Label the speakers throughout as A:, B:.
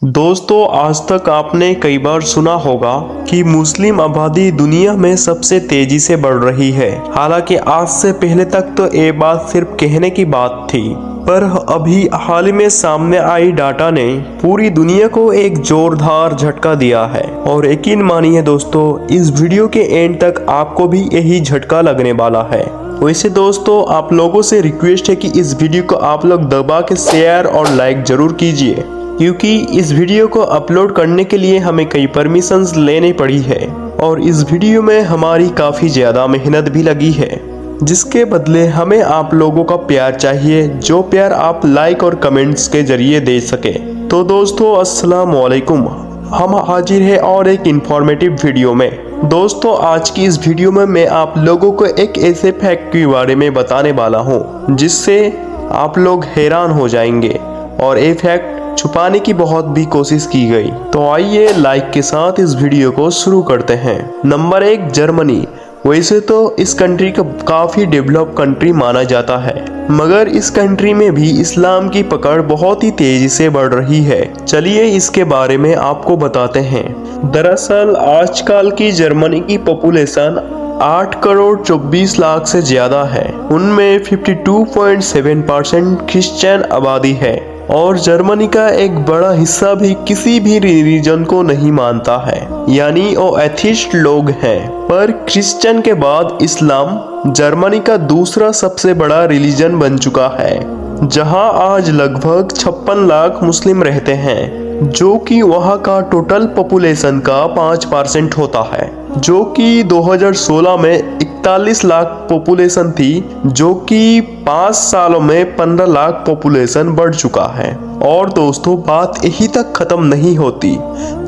A: दोस्तों, आज तक आपने कई बार सुना होगा कि मुस्लिम आबादी दुनिया में सबसे तेजी से बढ़ रही है। हालांकि आज से पहले तक तो ये बात सिर्फ कहने की बात थी, पर अभी हाल ही में सामने आई डाटा ने पूरी दुनिया को एक जोरदार झटका दिया है। और यकीन मानिए दोस्तों, इस वीडियो के एंड तक आपको भी यही झटका लगने वाला है। वैसे दोस्तों, आप लोगों से रिक्वेस्ट है कि इस वीडियो को आप लोग दबा के शेयर और लाइक जरूर कीजिए, क्योंकि इस वीडियो को अपलोड करने के लिए हमें कई परमिशंस लेनी पड़ी है और इस वीडियो में हमारी काफ़ी ज़्यादा मेहनत भी लगी है, जिसके बदले हमें आप लोगों का प्यार चाहिए, जो प्यार आप लाइक और कमेंट्स के जरिए दे सके। तो दोस्तों, अस्सलाम वालेकुम। हम हाजिर है और एक इंफॉर्मेटिव वीडियो में। दोस्तों, आज की इस वीडियो में मैं आप लोगों को एक ऐसे फैक्ट के बारे में बताने वाला हूँ जिससे आप लोग हैरान हो जाएंगे और ये फैक्ट छुपाने की बहुत भी कोशिश की गई। तो आइए लाइक के साथ इस वीडियो को शुरू करते हैं। Number 1, Germany. वैसे तो इस कंट्री को काफ़ी डेवलप कंट्री माना जाता है, मगर इस कंट्री में भी इस्लाम की पकड़ बहुत ही तेजी से बढ़ रही है। चलिए इसके बारे में आपको बताते हैं। दरअसल आजकल की जर्मनी की पॉपुलेशन 8 करोड़ 24 लाख से ज़्यादा है। उनमें 52.7% क्रिश्चियन आबादी है और जर्मनी का एक बड़ा हिस्सा भी किसी भी रिलीजन को नहीं मानता है, यानी वो एथिस्ट लोग हैं। पर क्रिश्चियन के बाद इस्लाम जर्मनी का दूसरा सबसे बड़ा रिलीजन बन चुका है, जहां आज लगभग 56 लाख मुस्लिम रहते हैं, जो कि वहां का टोटल पॉपुलेशन का 5% होता है, जो कि 2016 में 41 लाख पॉपुलेशन थी, जो कि 5 सालों में 15 लाख पॉपुलेशन बढ़ चुका है। और दोस्तों, बात यही तक खत्म नहीं होती।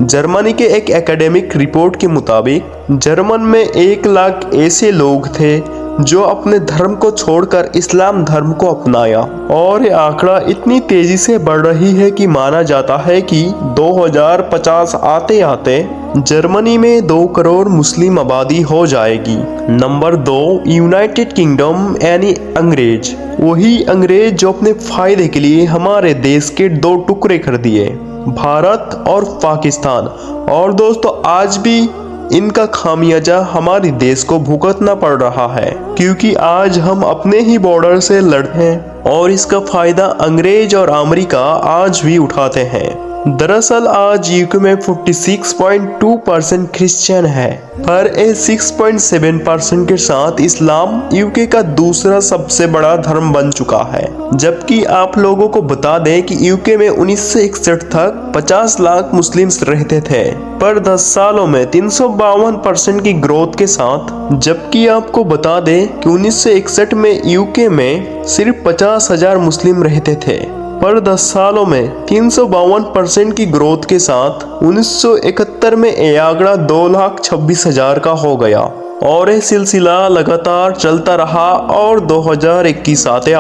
A: जर्मनी के एक एकेडमिक रिपोर्ट के मुताबिक जर्मन में 1 लाख ऐसे लोग थे जो अपने धर्म को छोड़कर इस्लाम धर्म को अपनाया। और ये आंकड़ा इतनी तेजी से बढ़ रही है कि माना जाता है कि 2050 आते आते जर्मनी में 2 करोड़ मुस्लिम आबादी हो जाएगी। नंबर 2, यूनाइटेड किंगडम यानी अंग्रेज। वही अंग्रेज जो अपने फायदे के लिए हमारे देश के 2 टुकड़े कर दिए, भारत और पाकिस्तान। और दोस्तों, आज भी इनका खामियाजा हमारे देश को भुगतना पड़ रहा है, क्योंकि आज हम अपने ही बॉर्डर से लड़ते हैं और इसका फायदा अंग्रेज और अमेरिका आज भी उठाते हैं। दरअसल आज यूके में 46.2% क्रिश्चियन है, पर 6.7% के साथ इस्लाम यूके का दूसरा सबसे बड़ा धर्म बन चुका है। जबकि आप लोगों को बता दें कि यूके में 1961 तक 50 लाख मुस्लिम्स रहते थे, पर 10 सालों में 352% की ग्रोथ के साथ। जबकि आपको बता दें कि 1961 में यूके में सिर्फ 50,000 मुस्लिम रहते थे, पर 10 सालों में 352% की ग्रोथ के साथ 1971 में ये आंकड़ा 2,26,000 का हो गया। और ये सिलसिला लगातार चलता रहा और 2021 आते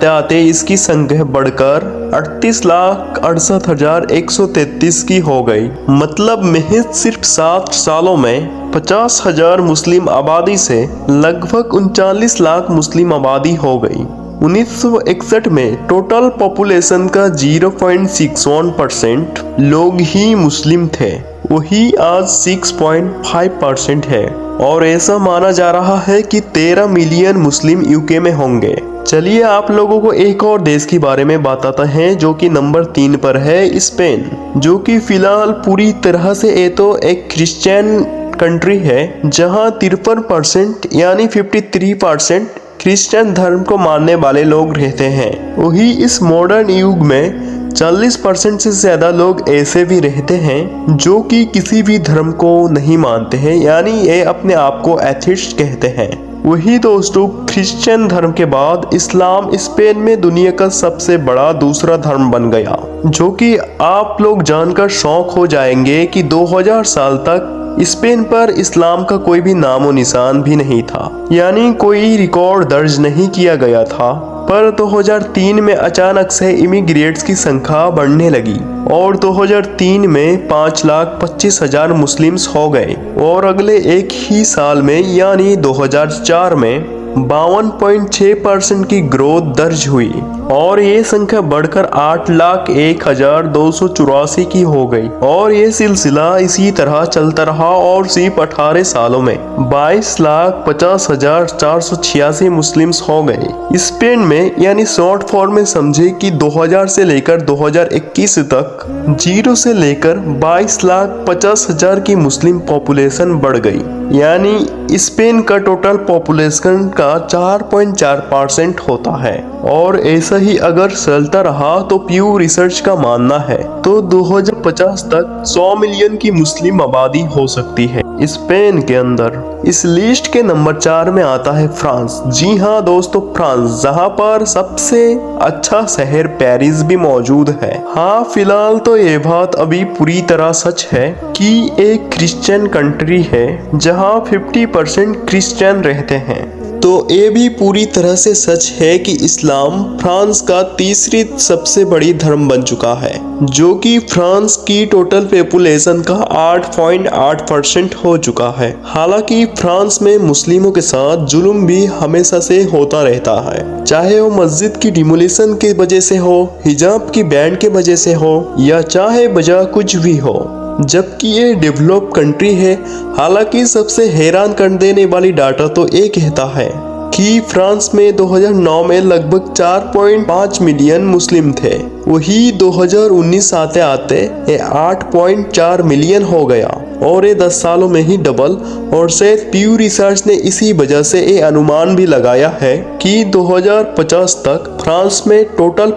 A: आते इसकी संख्या बढ़कर 38,68,133 की हो गई। मतलब महज सिर्फ 7 सालों में 50,000 मुस्लिम आबादी से लगभग 39 लाख मुस्लिम आबादी हो गई। 1961 में टोटल पॉपुलेशन का 0.61% लोग ही मुस्लिम थे, वही आज 6.5% है। और ऐसा माना जा रहा है कि 13 मिलियन मुस्लिम यूके में होंगे। चलिए आप लोगों को एक और देश के बारे में बताते हैं, जो कि नंबर 3 पर है, स्पेन। जो कि फिलहाल पूरी तरह से ये तो एक क्रिश्चियन कंट्री है, जहां 53% यानी 53% क्रिश्चियन धर्म को मानने वाले लोग रहते हैं। वही इस मॉडर्न युग में 40% से ज्यादा लोग ऐसे भी रहते हैं जो कि किसी भी धर्म को नहीं मानते हैं, यानी ये अपने आप को एथिस्ट कहते हैं। वही दोस्तों, क्रिश्चियन धर्म के बाद इस्लाम स्पेन में दुनिया का सबसे बड़ा दूसरा धर्म बन गया, जो कि आप लोग जानकर शौक हो जाएंगे कि 2000 साल तक स्पेन पर इस्लाम का कोई भी नामो निशान भी नहीं था, यानी कोई रिकॉर्ड दर्ज नहीं किया गया था। पर 2003 में अचानक से इमिग्रेट्स की संख्या बढ़ने लगी और 2003 में 5,25,000 मुस्लिम्स हो गए और अगले एक ही साल में यानी 2004 में 52.6% की ग्रोथ दर्ज हुई और ये संख्या बढ़कर 8,01,284 की हो गई और ये सिलसिला इसी तरह चलता रहा और सिर्फ 18 सालों में 22,50,486 मुस्लिम्स हो गए। स्पेन में यानी शॉर्ट फॉर्म में समझे कि 2000 से लेकर 2021 तक 0 से लेकर 22,50,000 की मुस्लिम पॉपुलेशन बढ़ गई, यानी स्पेन का टोटल पॉपुलेशन का 4.4% होता है। और ऐसा ही अगर चलता रहा तो प्यू रिसर्च का मानना है तो 2050 तक 100 मिलियन की मुस्लिम आबादी हो सकती है स्पेन के अंदर। इस लिस्ट के नंबर 4 में आता है फ्रांस। जी हाँ दोस्तों, फ्रांस, जहाँ पर सबसे अच्छा शहर पेरिस भी मौजूद है। हाँ, फिलहाल तो ये बात अभी पूरी तरह सच है कि एक क्रिश्चियन कंट्री है जहाँ 50% क्रिश्चियन रहते हैं। तो ये भी पूरी तरह से सच है कि इस्लाम फ्रांस का तीसरी सबसे बड़ी धर्म बन चुका है, जो कि फ्रांस की टोटल पॉपुलेशन का 8.8% हो चुका है। हालांकि फ्रांस में मुस्लिमों के साथ जुल्म भी हमेशा से होता रहता है, चाहे वो मस्जिद की डिमोलिशन की वजह से हो, हिजाब की बैन के वजह से हो, या चाहे वजह कुछ भी हो, जबकि ये डेवलप कंट्री है। हालांकि सबसे हैरान कर देने वाली डाटा तो ये कहता है कि फ्रांस में 2009 में लगभग 4.5 मिलियन मुस्लिम थे, वही 2019 आते आते ये 8.4 मिलियन हो गया और ये 10 सालों में ही डबल। और शायद प्यू रिसर्च ने इसी वजह से ये अनुमान भी लगाया है कि 2050 तक फ्रांस में टोटल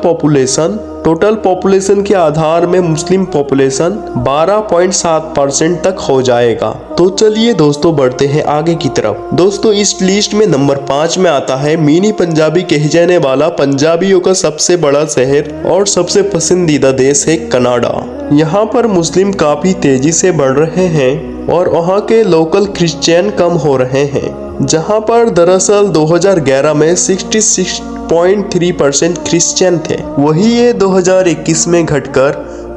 A: पॉपुलेशन के आधार में मुस्लिम पॉपुलेशन 12.7% तक हो जाएगा। तो चलिए दोस्तों बढ़ते हैं आगे की तरफ। दोस्तों इस लिस्ट में नंबर 5 में आता है मिनी पंजाबी कहे जाने वाला पंजाबियों का सबसे बड़ा शहर और सबसे पसंदीदा देश है कनाडा। यहाँ पर मुस्लिम काफी तेजी से बढ़ रहे हैं और वहाँ के लोकल क्रिश्चियन कम हो रहे हैं, जहाँ पर दरअसल 2011 में 66.3% क्रिश्चियन थे, वही ये 2021 में घटकर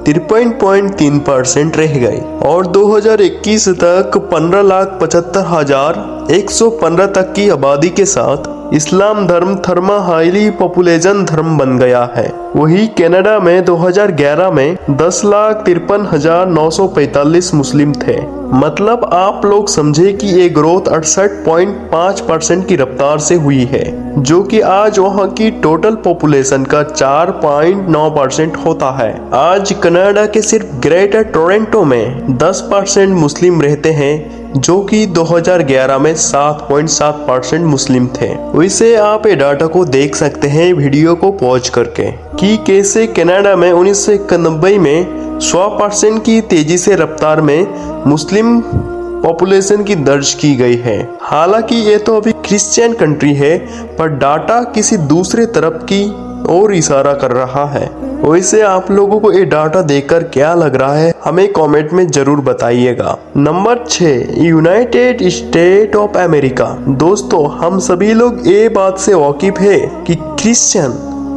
A: 53.3% रह गए और 2021 तक 15,75,115 तक की आबादी के साथ इस्लाम धर्म हाईली पॉपुलेशन धर्म बन गया है। वही कनाडा में 2011 में 10,53,945 मुस्लिम थे। मतलब आप लोग समझे कि ये ग्रोथ 68.5% की रफ्तार से हुई है, जो कि आज वहाँ की टोटल पॉपुलेशन का 4.9% होता है। आज कनाडा के सिर्फ ग्रेटर टोरंटो में 10% मुस्लिम रहते हैं, जो कि 2011 में 7.7% मुस्लिम थे। वैसे आप ये डाटा को देख सकते हैं वीडियो को पॉज करके कि कैसे कनाडा में 1991 में 100% की तेजी से रफ्तार में मुस्लिम पॉपुलेशन की दर्ज की गई है। हालांकि ये तो अभी क्रिश्चियन कंट्री है, पर डाटा किसी दूसरे तरफ की ओर इशारा कर रहा है। वैसे आप लोगों को ये डाटा देखकर क्या लग रहा है, हमें कमेंट में जरूर बताइएगा। Number 6, United state of America. दोस्तों हम सभी लोग ये बात से वाकिफ है कि क्रिश्चियन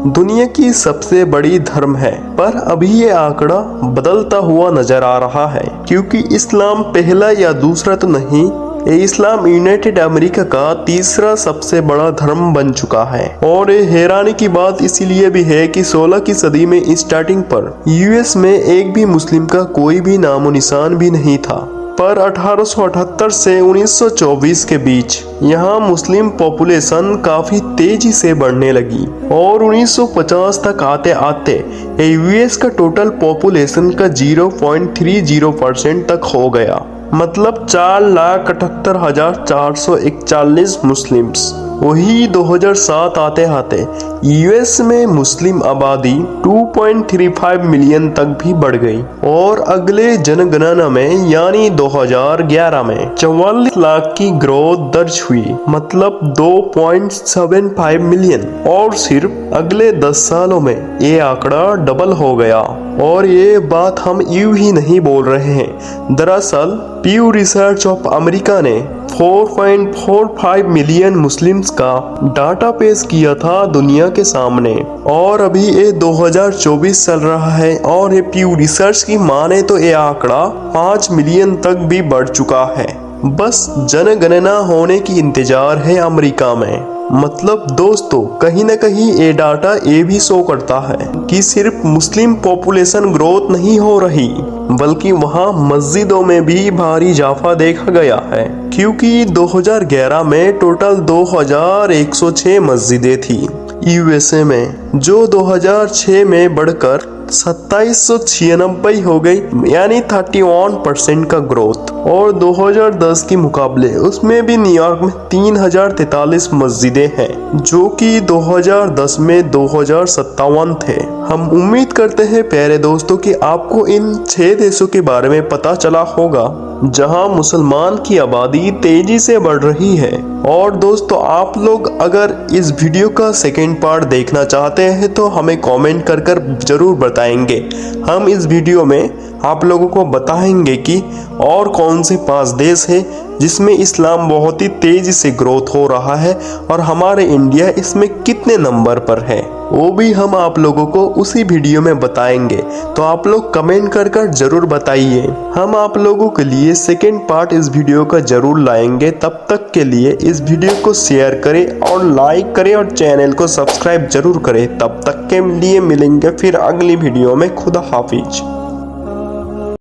A: दुनिया की सबसे बड़ी धर्म है, पर अभी ये आंकड़ा बदलता हुआ नजर आ रहा है, क्योंकि इस्लाम पहला या दूसरा तो नहीं, ये इस्लाम यूनाइटेड अमेरिका का तीसरा सबसे बड़ा धर्म बन चुका है। और ये हैरानी की बात इसीलिए भी है कि 16 की सदी में स्टार्टिंग पर यूएस में एक भी मुस्लिम का कोई भी नामो निशान भी नहीं था, पर 1878 से 1924 के बीच यहाँ मुस्लिम पॉपुलेशन काफी तेजी से बढ़ने लगी और 1950 तक आते आते यूएस का टोटल पॉपुलेशन का 0.30% तक हो गया। मतलब 4,78,441 मुस्लिम्स। वही 2007 आते आते यूएस में मुस्लिम आबादी 2.35 मिलियन तक भी बढ़ गई और अगले जनगणना में यानी 2011 में 44 लाख की ग्रोथ दर्ज हुई, मतलब 2.75 मिलियन। और सिर्फ अगले 10 सालों में ये आंकड़ा डबल हो गया। और ये बात हम यूं ही नहीं बोल रहे हैं, दरअसल प्यू रिसर्च ऑफ अमेरिका ने 4.45 मिलियन मुस्लिम्स का डाटा पेश किया था दुनिया के सामने। और अभी ये 2024 चल रहा है और ये प्यू रिसर्च की माने तो ये आंकड़ा 5 मिलियन तक भी बढ़ चुका है। बस जनगणना होने की इंतजार है अमेरिका में। मतलब दोस्तों कहीं ना कहीं ये डाटा ये भी शो करता है कि सिर्फ मुस्लिम पॉपुलेशन ग्रोथ नहीं हो रही बल्कि वहाँ मस्जिदों में भी भारी इजाफा देखा गया है, क्योंकि 2011 में टोटल 2106 मस्जिदें थी यूएसए में, जो 2006 में बढ़कर 2796 हो गई, यानी 31% का ग्रोथ। और 2010 के मुकाबले उसमें भी न्यूयॉर्क में 3043 मस्जिदें हैं, जो कि 2010 में 2057 थे। हम उम्मीद करते हैं प्यारे दोस्तों कि आपको इन 6 देशों के बारे में पता चला होगा जहां मुसलमान की आबादी तेजी से बढ़ रही है। और दोस्तों आप लोग अगर इस वीडियो का सेकेंड पार्ट देखना चाहते हैं तो हमें कमेंट कर जरूर बताएंगे। हम इस वीडियो में आप लोगों को बताएंगे कि और कौन से 5 देश है जिसमें इस्लाम बहुत ही तेजी से ग्रोथ हो रहा है और हमारे इंडिया इसमें कितने नंबर पर है, वो भी हम आप लोगों को उसी वीडियो में बताएंगे। तो आप लोग कमेंट कर जरूर बताइए। हम आप लोगों के लिए सेकेंड पार्ट इस वीडियो का जरूर लाएंगे। तब तक के लिए इस वीडियो को शेयर करें और लाइक करें और चैनल को सब्सक्राइब जरूर करें। तब तक के लिए मिलेंगे फिर अगली वीडियो में। खुदा हाफिज।